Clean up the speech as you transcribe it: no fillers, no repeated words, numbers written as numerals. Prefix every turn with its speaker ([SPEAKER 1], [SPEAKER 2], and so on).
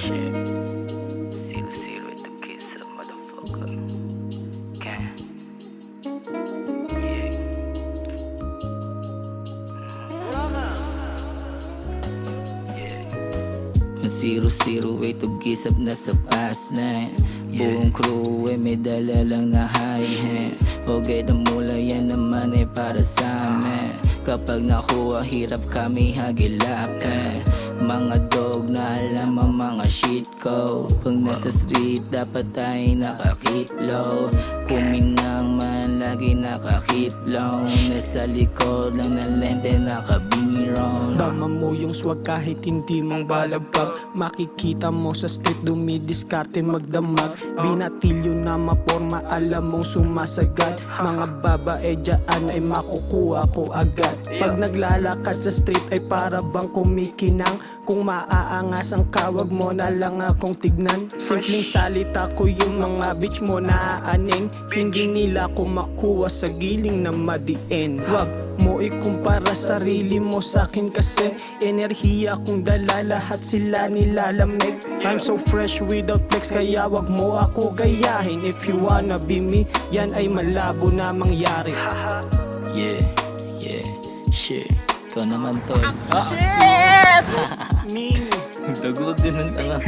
[SPEAKER 1] shit. Zero at the kiss of the motherfucker. Okay. Yeah. Yeah. 008 to gisap na sa past na. Buong crew ay may dala lang na high-hand. Okay, damula yan naman ay para sa amin. Kapag nakuha, hirap kami hagilapin. Mga dog na alam ang mga shit ko. Pag nasa street, dapat tayo nakakitlow. Kuminang man, lagi nakakitlow. Nasa likod lang ng lente, nakabinron.
[SPEAKER 2] Dama mo yung swag kahit hindi mong balabag. Makikita mo sa street dumidiskarte magdamag. Binatilyo na maporma, alam mong sumasagad. Mga babae dyan ay makukuha ko agad. Pag naglalakad sa street ay para bang kumikinang. Kung maaangas ang kawag mo na lang akong tignan. Simpleng salita ko yung mga bitch mo naaaning. Hindi nila ko makuha sa giling na madiin. Wag mo ikumpara sarili mo sa'kin kasi enerhiya kong dala, lahat sila nilalamig. I'm so fresh without flex, kaya wag mo ako gayahin. If you wanna be me, yan ay malabo na mangyari.
[SPEAKER 1] Yeah, shit. Ikaw naman, tol.
[SPEAKER 2] Shit! Ming!
[SPEAKER 1] Dagod din ang tanga.